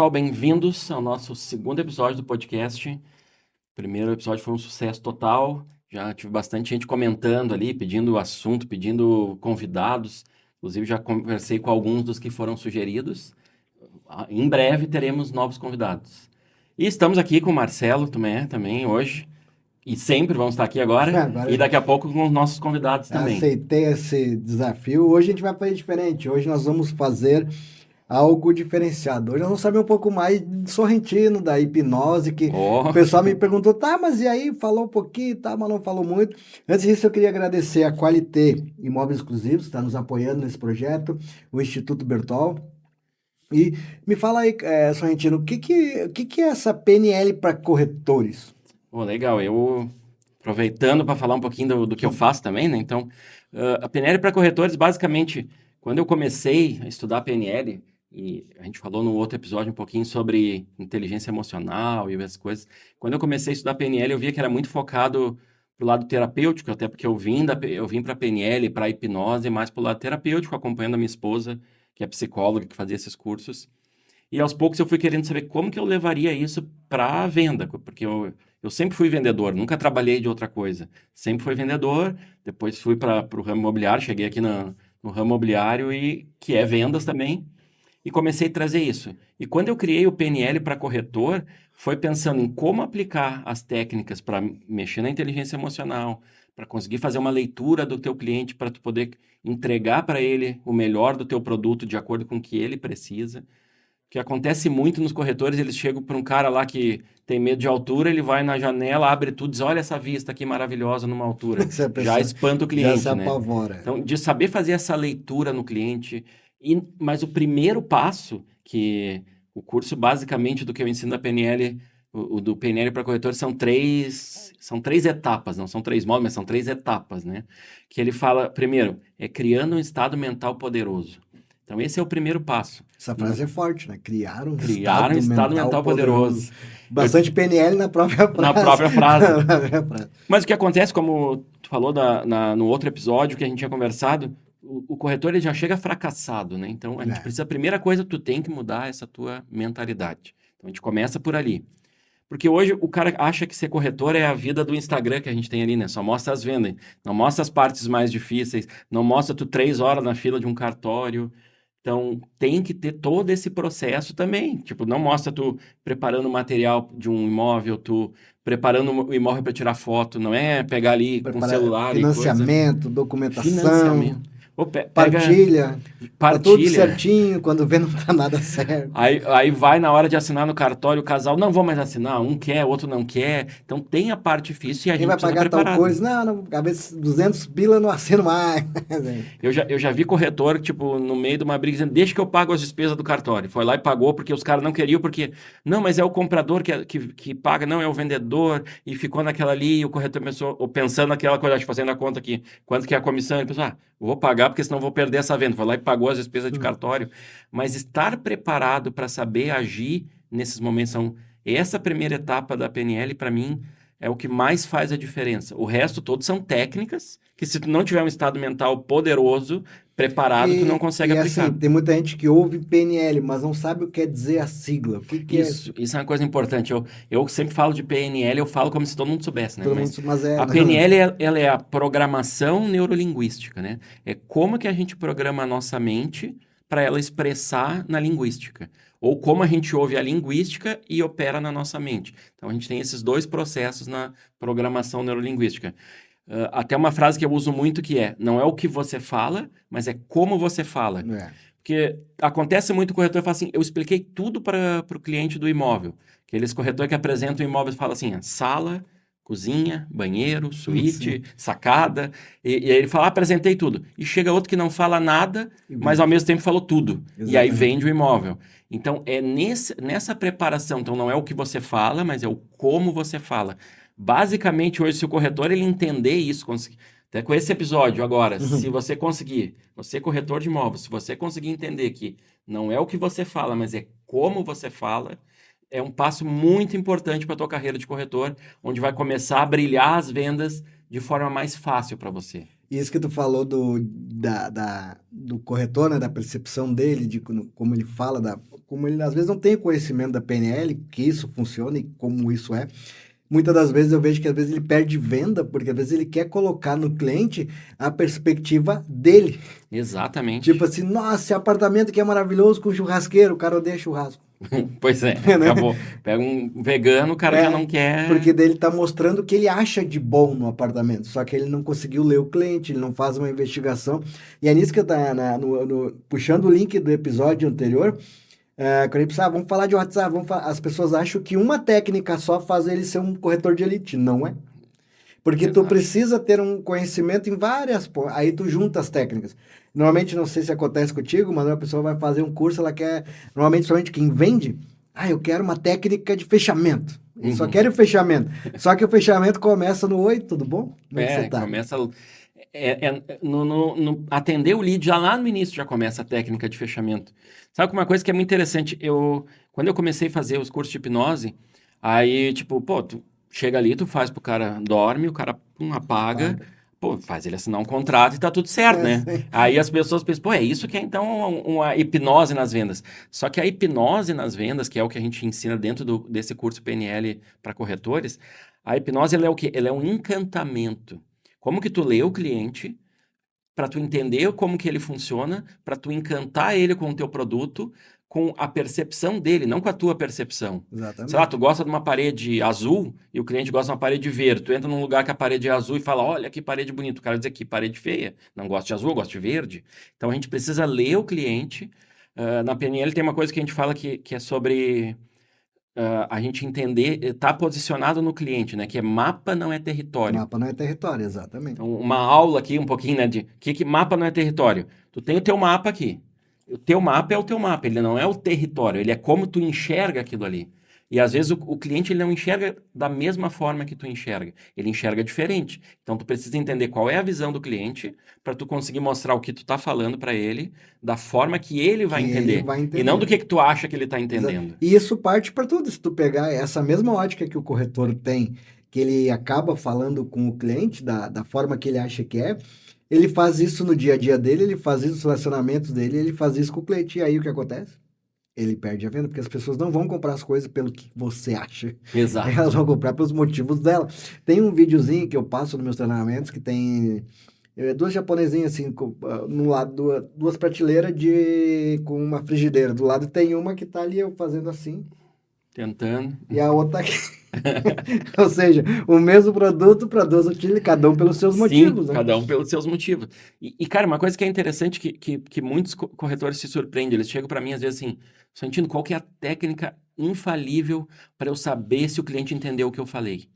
Pessoal, bem-vindos ao nosso segundo episódio do podcast. O primeiro episódio foi um sucesso total. Já tive bastante gente comentando ali, pedindo assunto, pedindo convidados. Inclusive, já conversei com alguns dos que foram sugeridos. Em breve teremos novos convidados. E estamos aqui com o Marcelo Tomé também hoje. E sempre vamos estar aqui agora. Agora E daqui a pouco com os nossos convidados também. aceitei esse desafio. Hoje a gente vai fazer diferente. Hoje nós vamos fazer algo diferenciado. Hoje nós vamos saber um pouco mais de Sorrentino, da hipnose, que o pessoal me perguntou, tá, mas e aí? Falou um pouquinho, tá, mas não falou muito. Antes disso, eu queria agradecer a Qualité Imóveis Exclusivos, que está nos apoiando nesse projeto, o Instituto Bertol. E me fala aí, Sorrentino, o que é essa PNL para corretores? Legal. Eu, aproveitando para falar um pouquinho do que eu faço também, né? Então, a PNL para corretores, basicamente, quando eu comecei a estudar PNL, e a gente falou no outro episódio um pouquinho sobre inteligência emocional e essas coisas, quando eu comecei a estudar PNL, eu via que era muito focado pro lado terapêutico, até porque eu vim para PNL, para hipnose, mais pro lado terapêutico, acompanhando a minha esposa, que é psicóloga, que fazia esses cursos. E aos poucos eu fui querendo saber como que eu levaria isso para a venda, porque eu sempre fui vendedor, nunca trabalhei de outra coisa. Sempre fui vendedor, depois fui para o ramo imobiliário, cheguei aqui no ramo imobiliário, e que é vendas também, e comecei a trazer isso. E quando eu criei o PNL para corretor, foi pensando em como aplicar as técnicas para mexer na inteligência emocional, para conseguir fazer uma leitura do teu cliente, para tu poder entregar para ele o melhor do teu produto de acordo com o que ele precisa. Que acontece muito nos corretores, eles chegam para um cara lá que tem medo de altura, ele vai na janela, abre tudo, diz, olha essa vista aqui maravilhosa numa altura. Essa Já pessoa espanta o já se cliente, né? apavora. Então, de saber fazer essa leitura no cliente. Mas o primeiro passo, que o curso basicamente do que eu ensino na PNL, o do PNL para corretores, são três etapas, não são 3 módulos, mas são 3 etapas, né? Que ele fala, primeiro, é criando um estado mental poderoso. Então, esse é o primeiro passo. Essa frase é forte, né? Criar um Criar um estado mental poderoso. Bastante PNL na própria frase. Na própria frase. Na própria frase. Mas o que acontece, como tu falou no outro episódio que a gente tinha conversado, o corretor ele já chega fracassado, né? Então, a gente precisa, a primeira coisa, tu tem que mudar essa tua mentalidade. Então, a gente começa por ali. Porque hoje o cara acha que ser corretor é a vida do Instagram que a gente tem ali, né? Só mostra as vendas, não mostra as partes mais difíceis, não mostra tu 3 horas na fila de um cartório. Então, tem que ter todo esse processo também. Tipo, não mostra tu preparando o material de um imóvel, tu preparando o imóvel para tirar foto, não é pegar ali com celular e coisa. Financiamento, documentação. Financiamento. Pega, Partilha. Tá tudo partilha. certinho, quando vê não tá nada certo. Aí vai na hora de assinar no cartório, o casal, não vou mais assinar, um quer, outro não quer. Então tem a parte difícil e a Quem gente vai precisa pagar estar tal preparado. coisa? Não, cabeça 200 pila eu não assino mais. Eu já vi corretor, tipo, no meio de uma briga, dizendo, deixa que eu pago as despesas do cartório. Foi lá e pagou, porque os caras não queriam, porque, não, mas é o comprador que paga, não, é o vendedor, e ficou naquela ali, e o corretor começou, ou pensando naquela coisa, acho, fazendo a conta aqui, quanto que é a comissão, ele pensou, vou pagar, porque senão vou perder essa venda. Foi lá e pagou as despesas de cartório. Mas estar preparado para saber agir nesses momentos, essa primeira etapa da PNL, para mim, é o que mais faz a diferença. O resto todo são técnicas que, se tu não tiver um estado mental poderoso, preparado, tu não consegue aplicar. Assim, tem muita gente que ouve PNL, mas não sabe o que quer dizer a sigla. O que Isso é uma coisa importante. Eu sempre falo de PNL, eu falo como se todo mundo soubesse, né? A não. PNL, ela é a programação neurolinguística, né? É como que a gente programa a nossa mente para ela expressar na linguística. Ou como a gente ouve a linguística e opera na nossa mente. Então, a gente tem esses 2 processos na programação neurolinguística. Até uma frase que eu uso muito que não é o que você fala, mas é como você fala. Porque acontece muito, o corretor fala assim, eu expliquei tudo para o cliente do imóvel. Aqueles corretores que apresentam o imóvel falam assim, sala, cozinha, banheiro, suíte, sacada. E aí ele fala, apresentei tudo. E chega outro que não fala nada, mas ao mesmo tempo falou tudo. Exatamente. E aí vende o imóvel. Então, é nessa preparação. Então, não é o que você fala, mas é o como você fala. Basicamente, hoje, se o corretor ele entender isso, até com esse episódio agora, se você conseguir, você é corretor de imóveis, se você conseguir entender que não é o que você fala, mas é como você fala, é um passo muito importante para a tua carreira de corretor, onde vai começar a brilhar as vendas de forma mais fácil para você. Isso que tu falou do corretor, né, da percepção dele, de como ele fala, como ele às vezes não tem conhecimento da PNL, que isso funciona e como isso é. Muitas das vezes eu vejo que às vezes ele perde venda, porque às vezes ele quer colocar no cliente a perspectiva dele. Exatamente. Tipo assim, nossa, esse apartamento aqui é maravilhoso com churrasqueiro, o cara odeia churrasco. Pois é, acabou. Pega um vegano, o cara já não quer... Porque daí ele tá mostrando o que ele acha de bom no apartamento, só que ele não conseguiu ler o cliente, ele não faz uma investigação. E é nisso que eu tá puxando o link do episódio anterior, quando ele pensa, vamos falar de WhatsApp, as pessoas acham que uma técnica só faz ele ser um corretor de elite. Não é. Porque tu precisa ter um conhecimento em várias... Aí tu junta as técnicas. Normalmente, não sei se acontece contigo, mas uma pessoa vai fazer um curso, ela quer... Normalmente, somente quem vende... eu quero uma técnica de fechamento. Eu só quero o fechamento. Só que o fechamento começa no oi, tudo bom? Como você tá? Começa... no atender o lead, já lá no início já começa a técnica de fechamento. Sabe uma coisa que é muito interessante? Quando eu comecei a fazer os cursos de hipnose, aí, tipo, tu chega ali, tu faz pro cara, dorme, o cara apaga, faz ele assinar um contrato e tá tudo certo, né? Sim. Aí as pessoas pensam, é isso que é então uma hipnose nas vendas. Só que a hipnose nas vendas, que é o que a gente ensina dentro desse curso PNL para corretores, a hipnose, ela é o quê? Ela é um encantamento. Como que tu lê o cliente para tu entender como que ele funciona, para tu encantar ele com o teu produto, com a percepção dele, não com a tua percepção. Exatamente. Sei lá, tu gosta de uma parede azul e o cliente gosta de uma parede verde. Tu entra num lugar que a parede é azul e fala, olha que parede bonita. O cara diz aqui, parede feia. Não gosto de azul, gosto de verde. Então a gente precisa ler o cliente. Na PNL tem uma coisa que a gente fala que é sobre... a gente entender, tá posicionado no cliente, né? Que é mapa não é território. Mapa não é território, exatamente. Então, uma aula aqui, um pouquinho, né? De que mapa não é território. Tu tem o teu mapa aqui. O teu mapa é o teu mapa, ele não é o território, ele é como tu enxerga aquilo ali. E às vezes o cliente ele não enxerga da mesma forma que tu enxerga, ele enxerga diferente. Então tu precisa entender qual é a visão do cliente para tu conseguir mostrar o que tu tá falando para ele da forma que ele vai entender. E não do que tu acha que ele tá entendendo. E isso parte para tudo. Se tu pegar essa mesma ótica que o corretor tem, que ele acaba falando com o cliente da forma que ele acha que é, ele faz isso no dia a dia dele, ele faz isso nos relacionamentos dele, ele faz isso com o cliente. E aí o que acontece? Ele perde a venda, porque as pessoas não vão comprar as coisas pelo que você acha. Exato. Elas vão comprar pelos motivos dela. Tem um videozinho que eu passo nos meus treinamentos que tem duas japonesinhas assim, no lado, duas prateleiras com uma frigideira. Do lado tem uma que tá ali eu fazendo assim. Tentando. E a outra aqui. Ou seja, o mesmo produto para duas utilidades, cada um pelos seus motivos. Sim, cada um pelos seus motivos. E, cara, uma coisa que é interessante que muitos corretores se surpreendem, eles chegam para mim às vezes assim, Santino, qual que é a técnica infalível para eu saber se o cliente entendeu o que eu falei?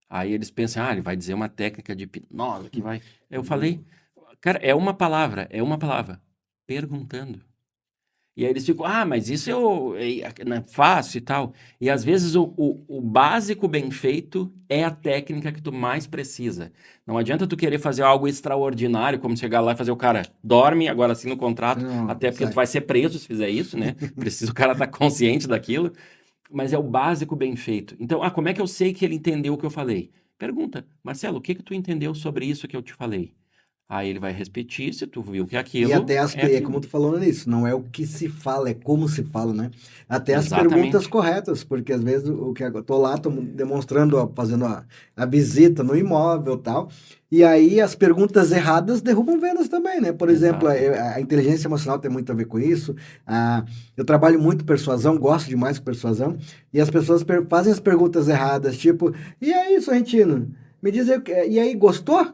Aí eles pensam, ele vai dizer uma técnica de hipnose que vai... Eu falei, cara, é uma palavra, perguntando. E aí eles ficam, mas isso é fácil e tal. E às vezes o básico bem feito é a técnica que tu mais precisa. Não adianta tu querer fazer algo extraordinário, como chegar lá e fazer o cara dorme, agora assina o contrato, até porque tu vai ser preso se fizer isso, né? Precisa o cara estar consciente daquilo. Mas é o básico bem feito. Então, como é que eu sei que ele entendeu o que eu falei? Pergunta, Marcelo, o que tu entendeu sobre isso que eu te falei? Aí ele vai repetir, se tu viu que aquilo... E até é como tu falou nisso, não é o que se fala, é como se fala, né? Até as Exatamente. perguntas corretas, porque às vezes o que eu tô lá, tô demonstrando, fazendo a visita no imóvel e tal, e aí as perguntas erradas derrubam vendas também, né? Por exemplo, a inteligência emocional tem muito a ver com isso, eu trabalho muito persuasão, gosto demais de persuasão, e as pessoas fazem as perguntas erradas, tipo, e aí, Sorrentino, me diz aí, e aí, gostou?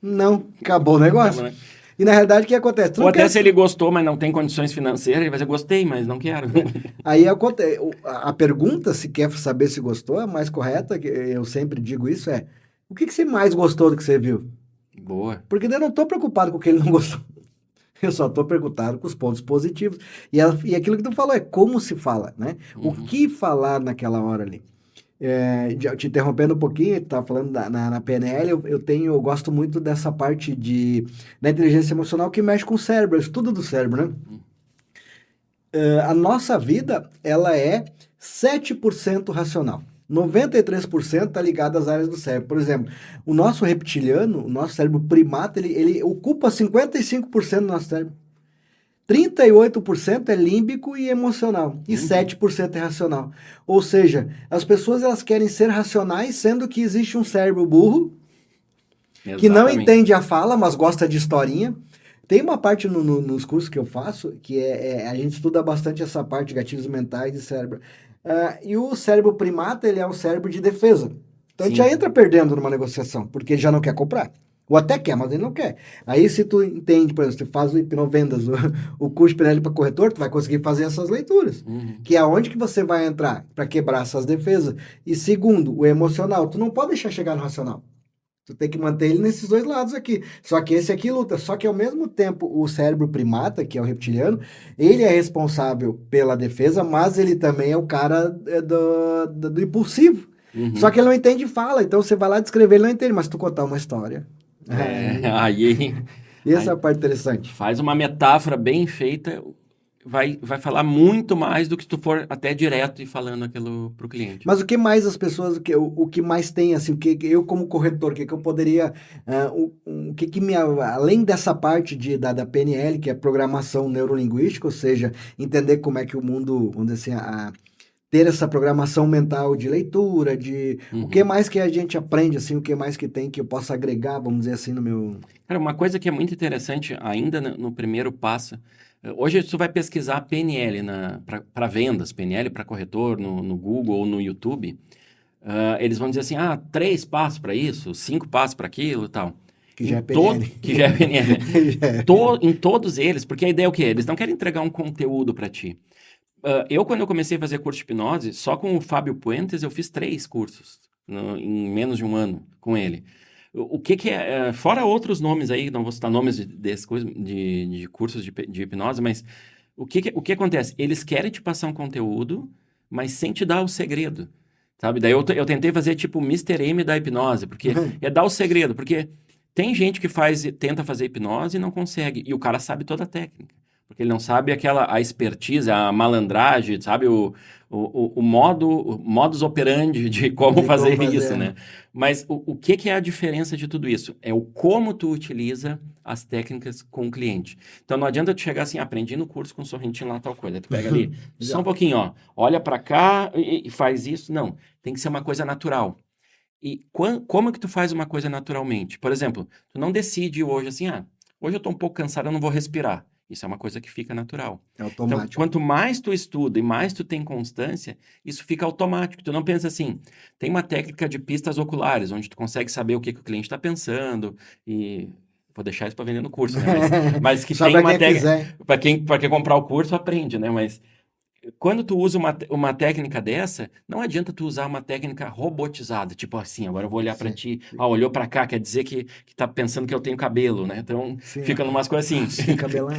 Não, acabou o negócio. E na realidade o que acontece? Ou até se ele gostou, mas não tem condições financeiras, ele vai dizer, gostei, mas não quero. Aí acontece, a pergunta, se quer saber se gostou, a mais correta, que eu sempre digo isso, é o que você mais gostou do que você viu? Boa. Porque eu não estou preocupado com o que ele não gostou. Eu só estou preocupado com os pontos positivos. E aquilo que tu falou é como se fala, né? O que falar naquela hora ali. Te interrompendo um pouquinho, tu estava falando na PNL, eu gosto muito dessa parte da inteligência emocional que mexe com o cérebro, estudo do cérebro, né? A nossa vida, ela é 7% racional, 93% está ligado às áreas do cérebro. Por exemplo, o nosso reptiliano, o nosso cérebro primata, ele ocupa 55% do nosso cérebro. 38% é límbico e emocional, e 7% é racional. Ou seja, as pessoas elas querem ser racionais, sendo que existe um cérebro burro, que não entende a fala, mas gosta de historinha. Tem uma parte nos cursos que eu faço, que a gente estuda bastante essa parte de gatilhos mentais e cérebro. E o cérebro primata, ele é o cérebro de defesa. Então a gente já entra perdendo numa negociação, porque ele já não quer comprar. Ou até quer, mas ele não quer. Aí se tu entende, por exemplo, você faz o hipnovendas, o curso de PNL para corretor, tu vai conseguir fazer essas leituras. Que é onde que você vai entrar para quebrar essas defesas. E segundo, o emocional. Tu não pode deixar chegar no racional. Tu tem que manter ele nesses dois lados aqui. Só que esse aqui luta. Só que ao mesmo tempo, o cérebro primata, que é o reptiliano, ele é responsável pela defesa, mas ele também é o cara do impulsivo. Só que ele não entende fala. Então você vai lá descrever, ele não entende. Mas tu contar uma história... E essa é a parte interessante. Faz uma metáfora bem feita, vai falar muito mais do que se tu for até direto e falando aquilo pro cliente. Mas o que mais as pessoas, o que mais tem, assim, o que eu como corretor, o que eu poderia, o que me, além dessa parte da PNL, que é programação neurolinguística, ou seja, entender como é que o mundo, vamos dizer assim, ter essa programação mental de leitura, o que mais que a gente aprende, assim, o que mais que tem que eu possa agregar, vamos dizer assim, no meu... Cara, uma coisa que é muito interessante, ainda no primeiro passo, hoje tu vai pesquisar PNL para vendas, PNL para corretor no Google ou no YouTube, eles vão dizer assim, 3 passos para isso, 5 passos para aquilo e tal. Que já é PNL. Que já é PNL. Em todos eles, porque a ideia é o quê? Eles não querem entregar um conteúdo para ti. Quando eu comecei a fazer curso de hipnose, só com o Fábio Puentes, eu fiz 3 cursos em menos de um ano com ele. O que é... Fora outros nomes aí, não vou citar nomes de cursos de hipnose, mas o que acontece? Eles querem te passar um conteúdo, mas sem te dar o segredo, sabe? Daí eu tentei fazer tipo o Mr. M da hipnose, porque é dar o segredo, porque tem gente que tenta fazer hipnose e não consegue, e o cara sabe toda a técnica. Porque ele não sabe a expertise, a malandragem, sabe? O modus operandi de como fazer isso, né? Mas o que é a diferença de tudo isso? É o como tu utiliza as técnicas com o cliente. Então não adianta tu chegar assim, aprendi no curso com o Sorrentinho lá tal coisa. Tu pega ali, só um pouquinho, ó, olha para cá e faz isso. Não, tem que ser uma coisa natural. E como que tu faz uma coisa naturalmente? Por exemplo, tu não decide hoje assim, hoje eu tô um pouco cansado, eu não vou respirar. Isso é uma coisa que fica natural. É automático. Então, quanto mais tu estuda e mais tu tem constância, isso fica automático. Tu não pensa assim, tem uma técnica de pistas oculares, onde tu consegue saber o que o cliente está pensando e... Vou deixar isso para vender no curso, né? Mas que tem uma técnica... Para quem comprar o curso, aprende, né? Mas quando tu usa uma técnica dessa, não adianta tu usar uma técnica robotizada, tipo assim, agora eu vou olhar para ti, olhou para cá, quer dizer que tá pensando que eu tenho cabelo, né? Então, fica numas coisas assim. Sim, cabelão.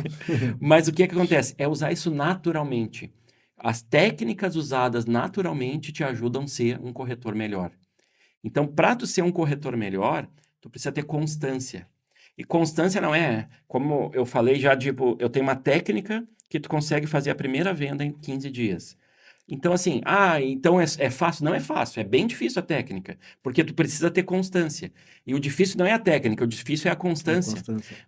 Mas o que acontece? É usar isso naturalmente. As técnicas usadas naturalmente te ajudam a ser um corretor melhor. Então, para tu ser um corretor melhor, tu precisa ter constância. E constância não é, como eu falei já, tipo, eu tenho uma técnica que tu consegue fazer a primeira venda em 15 dias. Então, assim, então é fácil? Não é fácil, é bem difícil a técnica, porque tu precisa ter constância. E o difícil não é a técnica, o difícil é a constância.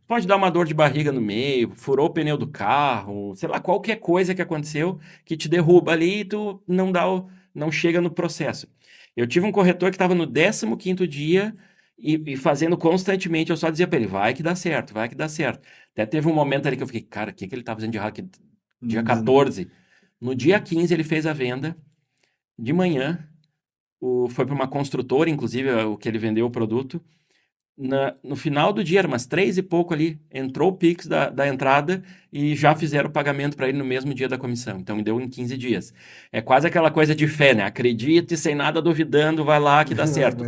Pode dar uma dor de barriga no meio, furou o pneu do carro, sei lá, qualquer coisa que aconteceu que te derruba ali e tu não chega no processo. Eu tive um corretor que estava no 15º dia e fazendo constantemente, eu só dizia para ele, vai que dá certo, vai que dá certo. Até teve um momento ali que eu fiquei, cara, o que ele tá fazendo de errado aqui? Dia 14. No dia 15 ele fez a venda, de manhã, foi para uma construtora, inclusive, o que ele vendeu o produto. No final do dia, era umas 3 e pouco ali, entrou o Pix da entrada e já fizeram o pagamento para ele no mesmo dia da comissão. Então, me deu em 15 dias. É quase aquela coisa de fé, né? Acredite sem nada duvidando, vai lá que dá certo.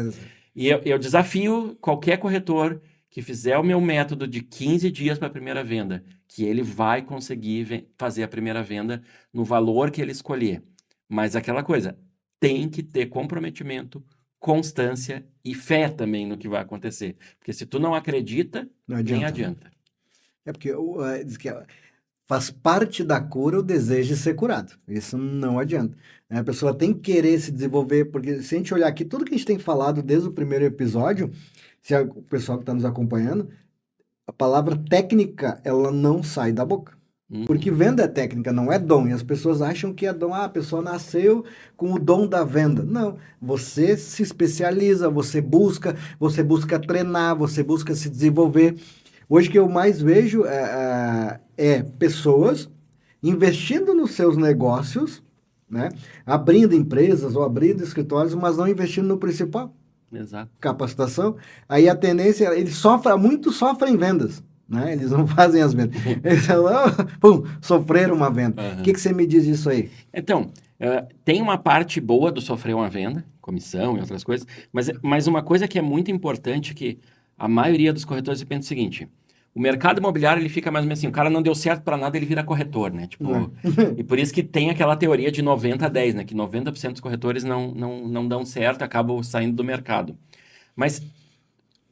E eu desafio qualquer corretor que fizer o meu método de 15 dias para a primeira venda, que ele vai conseguir fazer a primeira venda no valor que ele escolher. Mas aquela coisa, tem que ter comprometimento, constância e fé também no que vai acontecer. Porque se tu não acredita, nem adianta. É porque diz que faz parte da cura o desejo de ser curado. Isso não adianta. A pessoa tem que querer se desenvolver, porque se a gente olhar aqui, tudo que a gente tem falado desde o primeiro episódio, se o pessoal que está nos acompanhando, a palavra técnica, ela não sai da boca. Porque venda é técnica, não é dom. E as pessoas acham que é dom. A pessoa nasceu com o dom da venda. Não. Você se especializa, você busca treinar, você busca se desenvolver. Hoje o que eu mais vejo é pessoas investindo nos seus negócios, né? Abrindo empresas ou abrindo escritórios, mas não investindo no principal. Exato. Capacitação. Aí a tendência, muitos sofrem vendas, né? Eles não fazem as vendas. Eles sofreram uma venda. O que você me diz disso aí? Então, tem uma parte boa do sofrer uma venda, comissão e outras coisas, mas uma coisa que é muito importante que a maioria dos corretores pensa o seguinte: o mercado imobiliário, ele fica mais ou menos assim, o cara não deu certo para nada, ele vira corretor, né? Tipo, e por isso que tem aquela teoria de 90-10, né? Que 90% dos corretores não dão certo, acabam saindo do mercado. Mas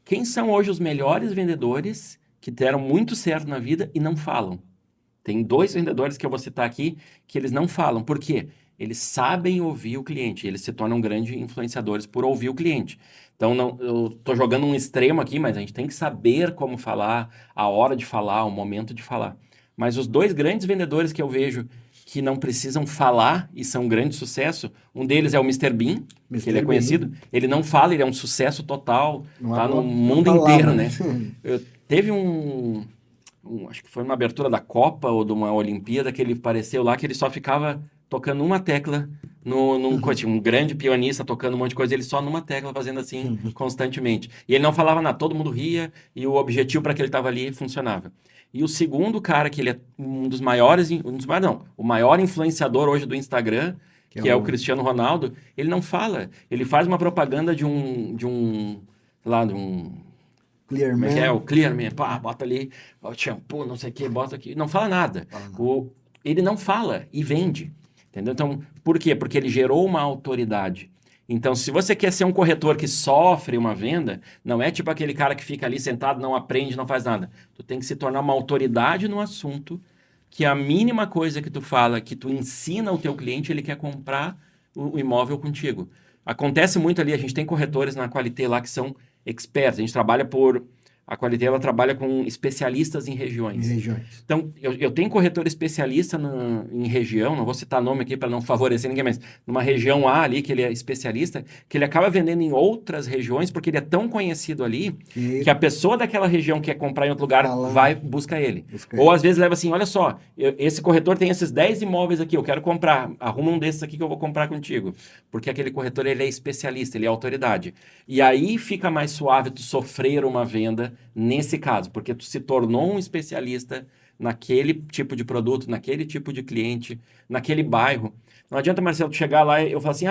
quem são hoje os melhores vendedores que deram muito certo na vida e não falam? Tem 2 vendedores que eu vou citar aqui que eles não falam. Por quê? Eles sabem ouvir o cliente, eles se tornam grandes influenciadores por ouvir o cliente. Então, eu estou jogando um extremo aqui, mas a gente tem que saber como falar, a hora de falar, o momento de falar. Mas os 2 grandes vendedores que eu vejo que não precisam falar e são um grande sucesso, um deles é o Mr. Bean, que ele é conhecido. Ele não fala, ele é um sucesso total, tá no mundo inteiro, né? Teve acho que foi uma abertura da Copa ou de uma Olimpíada que ele apareceu lá, que ele só ficava tocando uma tecla um grande pianista tocando um monte de coisa, ele só numa tecla fazendo assim constantemente. E ele não falava nada, todo mundo ria e o objetivo para que ele estava ali funcionava. E o segundo cara, que ele é o maior influenciador hoje do Instagram, que é o Cristiano Ronaldo, ele não fala, ele faz uma propaganda de um Clearman. Como é que é? O Clearman, pá, bota ali o shampoo, não sei o que, bota aqui, não fala nada. Ele não fala e vende. Entendeu? Então, por quê? Porque ele gerou uma autoridade. Então, se você quer ser um corretor que sofre uma venda, não é tipo aquele cara que fica ali sentado, não aprende, não faz nada. Tu tem que se tornar uma autoridade no assunto, que a mínima coisa que tu fala, que tu ensina ao teu cliente, ele quer comprar o imóvel contigo. Acontece muito ali, a gente tem corretores na Qualité lá que são experts, a gente trabalha a Qualité, ela trabalha com especialistas em regiões. Então, eu tenho corretor especialista em região, não vou citar nome aqui para não favorecer ninguém, mas numa região A ali, que ele é especialista, que ele acaba vendendo em outras regiões, porque ele é tão conhecido ali, que a pessoa daquela região que quer comprar em outro lugar vai buscar ele. Ou às vezes leva assim, olha só, esse corretor tem esses 10 imóveis aqui, eu quero comprar, arruma um desses aqui que eu vou comprar contigo. Porque aquele corretor, ele é especialista, ele é autoridade. E aí fica mais suave tu sofrer uma venda nesse caso, porque tu se tornou um especialista naquele tipo de produto, naquele tipo de cliente, naquele bairro. Não adianta, Marcelo, tu chegar lá e eu falar assim,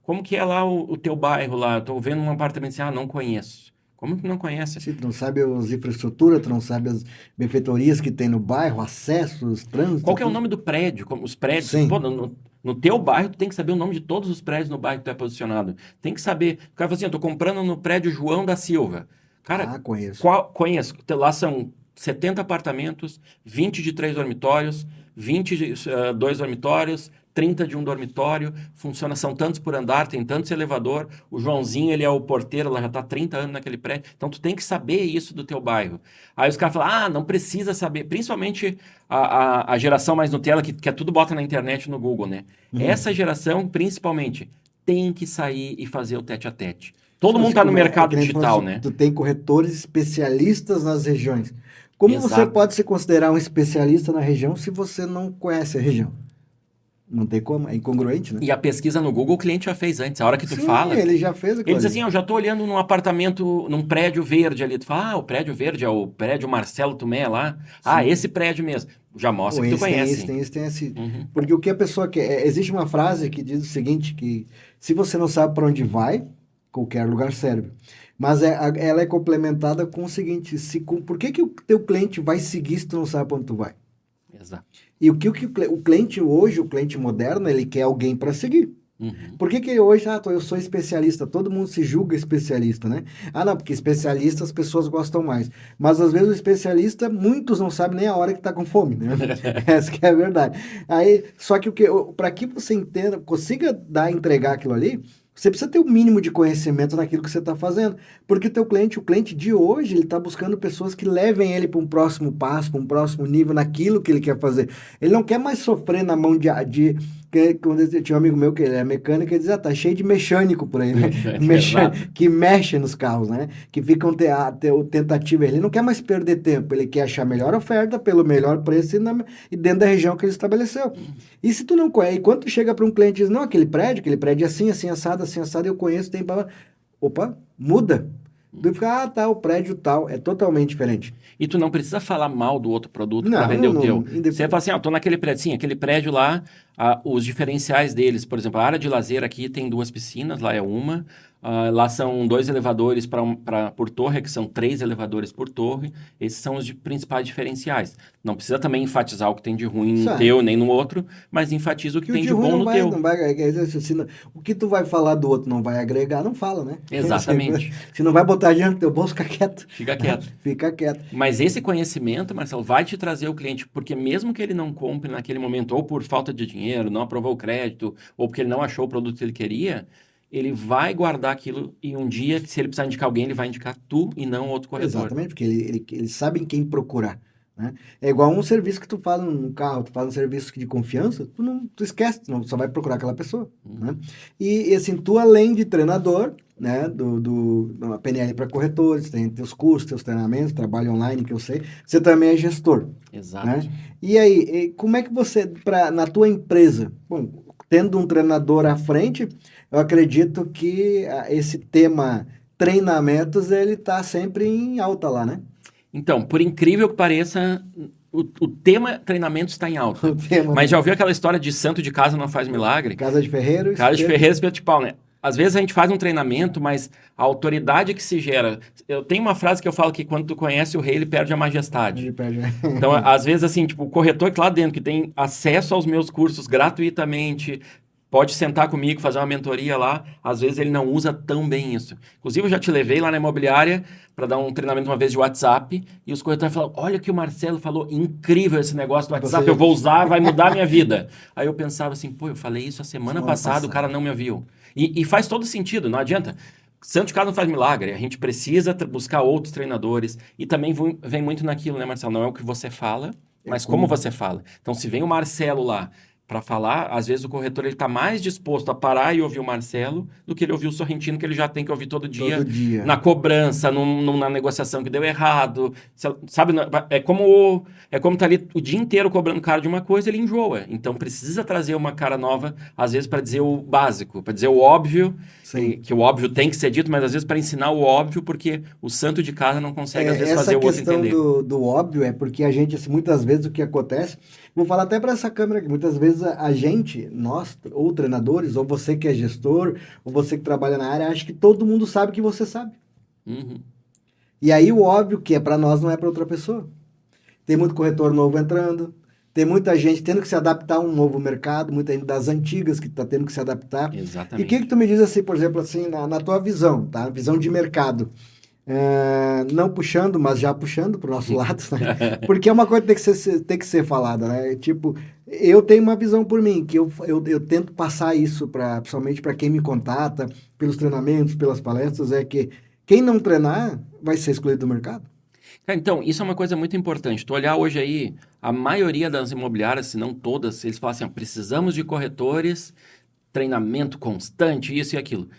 como que é lá o teu bairro lá? Eu tô vendo um apartamento assim, não conheço. Como que não conhece? Sim, tu não sabe as infraestruturas, tu não sabe as benfeitorias que tem no bairro, acessos, trânsito. Qual que é o nome do prédio? Os prédios, Sim. Pô, no teu bairro, tu tem que saber o nome de todos os prédios no bairro que tu é posicionado. Tem que saber. O cara fala assim, eu tô comprando no prédio João da Silva. Cara, conheço. Conheço. Lá são 70 apartamentos, 20 de 3 dormitórios, 20 de 2 dormitórios, 30 de um dormitório, são tantos por andar, tem tantos elevador, o Joãozinho, ele é o porteiro, lá já está há 30 anos naquele prédio, então tu tem que saber isso do teu bairro. Aí os caras falam, não precisa saber, principalmente a geração mais Nutella, que é tudo bota na internet, no Google, né? Essa geração, principalmente, tem que sair e fazer o tete-a-tete. Todo mundo está no mercado digital, né? Tu tem corretores especialistas nas regiões. Como você pode se considerar um especialista na região se você não conhece a região? Não tem como, é incongruente, né? E a pesquisa no Google o cliente já fez antes. A hora que tu fala... ele já fez. Ele diz assim, eu já estou olhando num apartamento, num prédio verde ali. Tu fala, o prédio verde é o prédio Marcelo Tomé lá. Sim. Esse prédio mesmo. Já mostra que tu conhece. Tem esse. Porque o que a pessoa quer... Existe uma frase que diz o seguinte, que se você não sabe para onde vai, qualquer lugar serve. Mas ela é complementada com o seguinte, por que o teu cliente vai seguir se tu não sabe para onde tu vai? Exato. E o cliente hoje, o cliente moderno, ele quer alguém para seguir. Por que hoje, eu sou especialista, todo mundo se julga especialista, né? Não, porque especialista as pessoas gostam mais. Mas às vezes o especialista, muitos não sabem nem a hora que tá com fome, né? Essa que é a verdade. Aí, só que para que você entenda, consiga entregar aquilo ali, você precisa ter o mínimo de conhecimento naquilo que você está fazendo. Porque o cliente de hoje, ele está buscando pessoas que levem ele para um próximo passo, para um próximo nível naquilo que ele quer fazer. Ele não quer mais sofrer na mão quando eu tinha um amigo meu que ele é mecânico, ele dizia, tá cheio de mecânico por aí, né? Que mexe nos carros, né? Que ficam tentativa. Ele não quer mais perder tempo, ele quer achar a melhor oferta pelo melhor preço e dentro da região que ele estabeleceu. E se tu não conhece, e quando tu chega para um cliente e diz, não, aquele prédio é assim, assim, assado, eu conheço, tem para... Opa, muda. Tu fica, tá, o prédio tal, é totalmente diferente. E tu não precisa falar mal do outro produto para vender o teu. Você fala assim, tô naquele prédio, sim, aquele prédio lá, os diferenciais deles, por exemplo, a área de lazer aqui tem 2 piscinas, lá é uma, lá são 2 elevadores por torre, que são 3 elevadores por torre, esses são os principais diferenciais. Não precisa também enfatizar o que tem de ruim no teu, nem no outro, mas enfatiza o que tem de bom no teu. O que tu vai falar do outro não vai agregar, não fala, né? Exatamente. Se não vai botar dinheiro no teu bolso, fica quieto. Fica quieto. Fica quieto. Mas esse conhecimento, Marcelo, vai te trazer o cliente, porque mesmo que ele não compre naquele momento, ou por falta de dinheiro, não aprovou o crédito, ou porque ele não achou o produto que ele queria, ele vai guardar aquilo e um dia, se ele precisar indicar alguém, ele vai indicar tu e não outro corretor. Exatamente, porque eles sabem quem procurar. Né? É igual um serviço que tu faz no carro, tu faz um serviço de confiança, tu esquece, tu só vai procurar aquela pessoa. Né? E assim, tu além de treinador, né, da PNL para corretores, tem teus cursos, teus treinamentos, trabalho online que eu sei, você também é gestor. Exato. Né? E aí, como é que você, na tua empresa, bom, tendo um treinador à frente, eu acredito que esse tema treinamentos, ele tá sempre em alta lá, né? Então, por incrível que pareça, o tema treinamento está em alta. Mas já ouviu aquela história de santo de casa não faz milagre? Casa de ferreiro. Casa de ferreiro, espeto de pau, né? Às vezes a gente faz um treinamento, mas a autoridade que se gera... Eu tenho uma frase que eu falo que quando tu conhece o rei, ele perde a majestade. Ele perde. Então, às vezes, assim, tipo, o corretor que lá dentro, que tem acesso aos meus cursos gratuitamente, pode sentar comigo, fazer uma mentoria lá, às vezes ele não usa tão bem isso. Inclusive, eu já te levei lá na imobiliária para dar um treinamento uma vez de WhatsApp, e os corretores falaram, olha que o Marcelo falou, incrível esse negócio do WhatsApp, eu vou usar, vai mudar a minha vida. Aí eu pensava assim, eu falei isso a semana passada, o cara não me ouviu. E faz todo sentido, não adianta. Santo de casa não faz milagre, a gente precisa buscar outros treinadores, e também vem muito naquilo, né, Marcelo? Não é o que você fala, mas como você fala. Então, se vem o Marcelo lá para falar, às vezes o corretor ele está mais disposto a parar e ouvir o Marcelo do que ele ouvir o Sorrentino, que ele já tem que ouvir todo dia. Na cobrança, na negociação que deu errado. Sabe, é como tá ali o dia inteiro cobrando cara de uma coisa, ele enjoa. Então precisa trazer uma cara nova, às vezes para dizer o básico, para dizer o óbvio, que o óbvio tem que ser dito, mas às vezes para ensinar o óbvio, porque o santo de casa não consegue às vezes fazer o outro entender. Essa questão do óbvio é porque a gente, assim, muitas vezes o que acontece, vou falar até para essa câmera aqui, muitas vezes a gente, nós, ou treinadores, ou você que é gestor, ou você que trabalha na área, acha que todo mundo sabe que você sabe. E aí o óbvio que é para nós não é para outra pessoa. Tem muito corretor novo entrando, tem muita gente tendo que se adaptar a um novo mercado, muita gente das antigas que está tendo que se adaptar. Exatamente. E o que tu me diz assim, por exemplo, assim, na tua visão, tá? Visão de mercado. Não puxando, mas já puxando para o nosso lado, né? Porque é uma coisa que tem que ser falada, né? Tipo, eu tenho uma visão por mim, que eu tento passar isso, principalmente para quem me contata, pelos treinamentos, pelas palestras, é que quem não treinar vai ser excluído do mercado. Então, isso é uma coisa muito importante. Tu olhar hoje aí, a maioria das imobiliárias, se não todas, eles falam assim, precisamos de corretores, treinamento constante, isso e aquilo.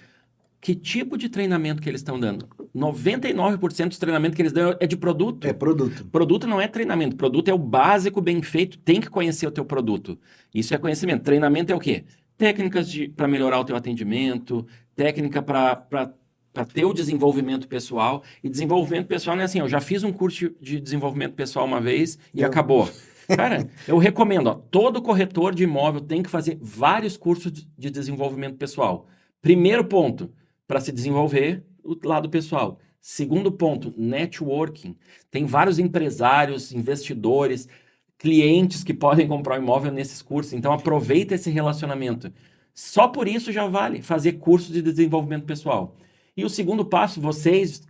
Que tipo de treinamento que eles estão dando? 99% dos treinamentos que eles dão é de produto. É produto. Produto não é treinamento. Produto é o básico bem feito. Tem que conhecer o teu produto. Isso é conhecimento. Treinamento é o quê? Técnicas para melhorar o teu atendimento, técnica para ter o desenvolvimento pessoal. E desenvolvimento pessoal não é assim, eu já fiz um curso de desenvolvimento pessoal uma vez e acabou. Cara, eu recomendo, todo corretor de imóvel tem que fazer vários cursos de desenvolvimento pessoal. Primeiro ponto, para se desenvolver o lado pessoal. Segundo ponto, networking. Tem vários empresários, investidores, clientes que podem comprar um imóvel nesses cursos. Então, aproveita esse relacionamento. Só por isso já vale fazer cursos de desenvolvimento pessoal. E o segundo passo, vocês,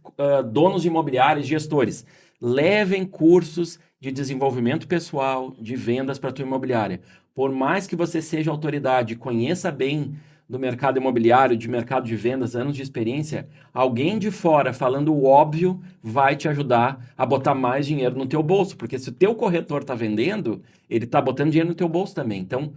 donos de imobiliários, gestores, levem cursos de desenvolvimento pessoal, de vendas para a tua imobiliária. Por mais que você seja autoridade, conheça bem do mercado imobiliário, de mercado de vendas, anos de experiência, alguém de fora falando o óbvio vai te ajudar a botar mais dinheiro no teu bolso, porque se o teu corretor está vendendo, ele está botando dinheiro no teu bolso também. Então,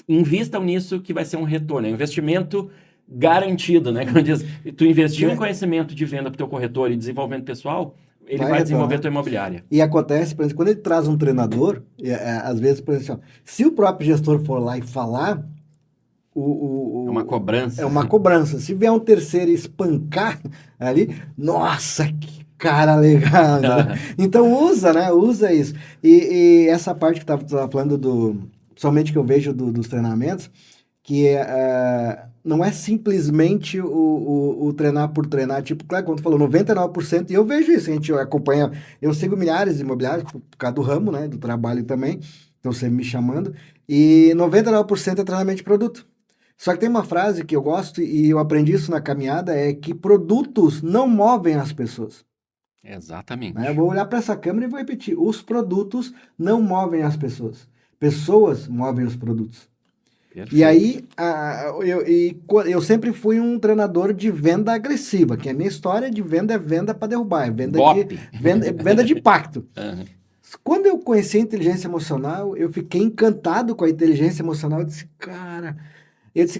invistam nisso que vai ser um retorno, é um investimento garantido, né? Quando diz, tu investiu em conhecimento de venda para o teu corretor e desenvolvimento pessoal, ele vai desenvolver a tua imobiliária. E acontece, por exemplo, quando ele traz um treinador, às vezes, por exemplo, se o próprio gestor for lá e falar, é uma cobrança. É uma cobrança. Se vier um terceiro espancar ali, nossa, que cara legal. Né? Então usa, né? Usa isso. E essa parte que tu tava falando somente que eu vejo dos treinamentos, que não é simplesmente o treinar por treinar, tipo, claro, quando tu falou 99%, e eu vejo isso, a gente acompanha, eu sigo milhares de imobiliários, por causa do ramo, né, do trabalho também, estão sempre me chamando, e 99% é treinamento de produto. Só que tem uma frase que eu gosto, e eu aprendi isso na caminhada, é que produtos não movem as pessoas. Exatamente. Eu vou olhar para essa câmera e vou repetir, os produtos não movem as pessoas. Pessoas movem os produtos. Perfeito. E aí, eu sempre fui um treinador de venda agressiva, que a minha história de venda é venda para derrubar, é venda de impacto. Uhum. Quando eu conheci a inteligência emocional, eu fiquei encantado com a inteligência emocional. Eu disse,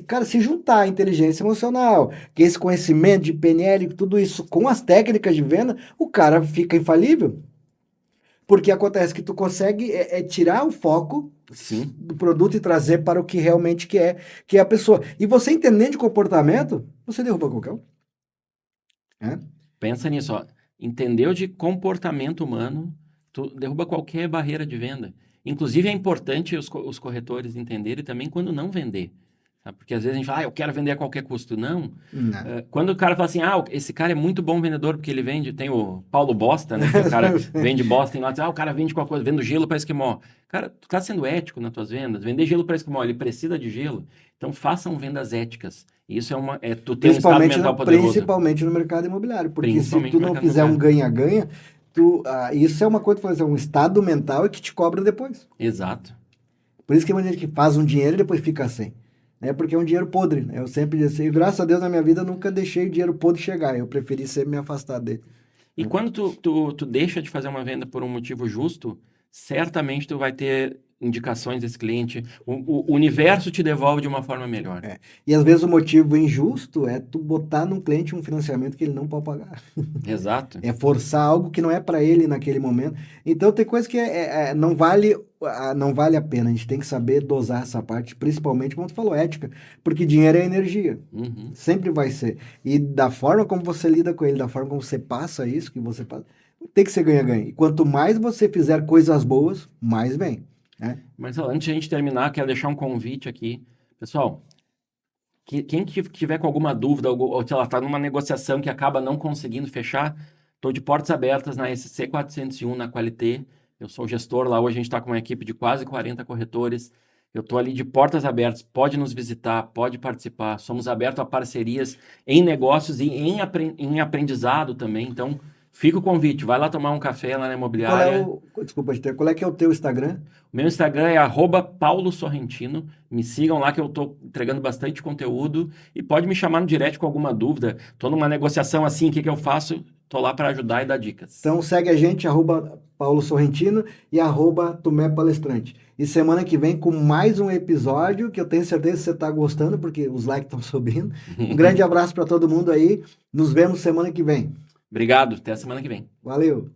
cara, se juntar a inteligência emocional, que esse conhecimento de PNL, tudo isso com as técnicas de venda, o cara fica infalível. Porque acontece que tu consegue tirar o foco Sim. do produto e trazer para o que realmente que é a pessoa. E você entendendo de comportamento, você derruba qualquer um. Pensa nisso, ó. Entendeu de comportamento humano, tu derruba qualquer barreira de venda. Inclusive é importante os corretores entenderem também quando não vender. Porque às vezes a gente fala, eu quero vender a qualquer custo. Não. Quando o cara fala assim, esse cara é muito bom vendedor porque ele vende, tem o Paulo Bosta, né? Que o cara vende bosta, tem lá, o cara vende qualquer coisa, vende gelo para esquimó. Cara, tu tá sendo ético nas tuas vendas. Vender gelo para esquimó, ele precisa de gelo. Então façam vendas éticas. Isso tu tem um estado mental poderoso. Principalmente no mercado imobiliário. Porque se tu não fizer um ganha-ganha, isso é uma coisa, um estado mental que te cobra depois. Exato. Por isso que muita gente que faz um dinheiro e depois fica sem. Porque é um dinheiro podre, né? Eu sempre disse, graças a Deus na minha vida eu nunca deixei o dinheiro podre chegar, eu preferi sempre me afastar dele. E quando tu deixa de fazer uma venda por um motivo justo, certamente tu vai ter indicações desse cliente, o universo te devolve de uma forma melhor. E às vezes o motivo injusto é tu botar num cliente um financiamento que ele não pode pagar. Exato. É forçar algo que não é para ele naquele momento. Então tem coisa que não vale a pena. A gente tem que saber dosar essa parte, principalmente como tu falou, ética, porque dinheiro é energia. Uhum. Sempre vai ser. E da forma como você lida com ele, da forma como você passa isso, que você passa, tem que ser ganha-ganha. E quanto mais você fizer coisas boas, mais vem. Mas antes de a gente terminar, quero deixar um convite aqui. Pessoal, quem tiver com alguma dúvida, ou sei lá, está numa negociação que acaba não conseguindo fechar, estou de portas abertas na SC 401, na Qualité. Eu sou gestor lá, hoje a gente está com uma equipe de quase 40 corretores. Eu estou ali de portas abertas, pode nos visitar, pode participar. Somos abertos a parcerias em negócios e em aprendizado também. Então, fica o convite, vai lá tomar um café lá na imobiliária. Desculpa, qual é que é o teu Instagram? O meu Instagram é @paulosorrentino. Me sigam lá que eu estou entregando bastante conteúdo e pode me chamar no direct com alguma dúvida. Estou numa negociação assim, o que eu faço? Estou lá para ajudar e dar dicas. Então segue a gente, @paulosorrentino e @tomépalestrante. E semana que vem com mais um episódio que eu tenho certeza que você está gostando, porque os likes estão subindo. Um grande abraço para todo mundo aí. Nos vemos semana que vem. Obrigado, até a semana que vem. Valeu!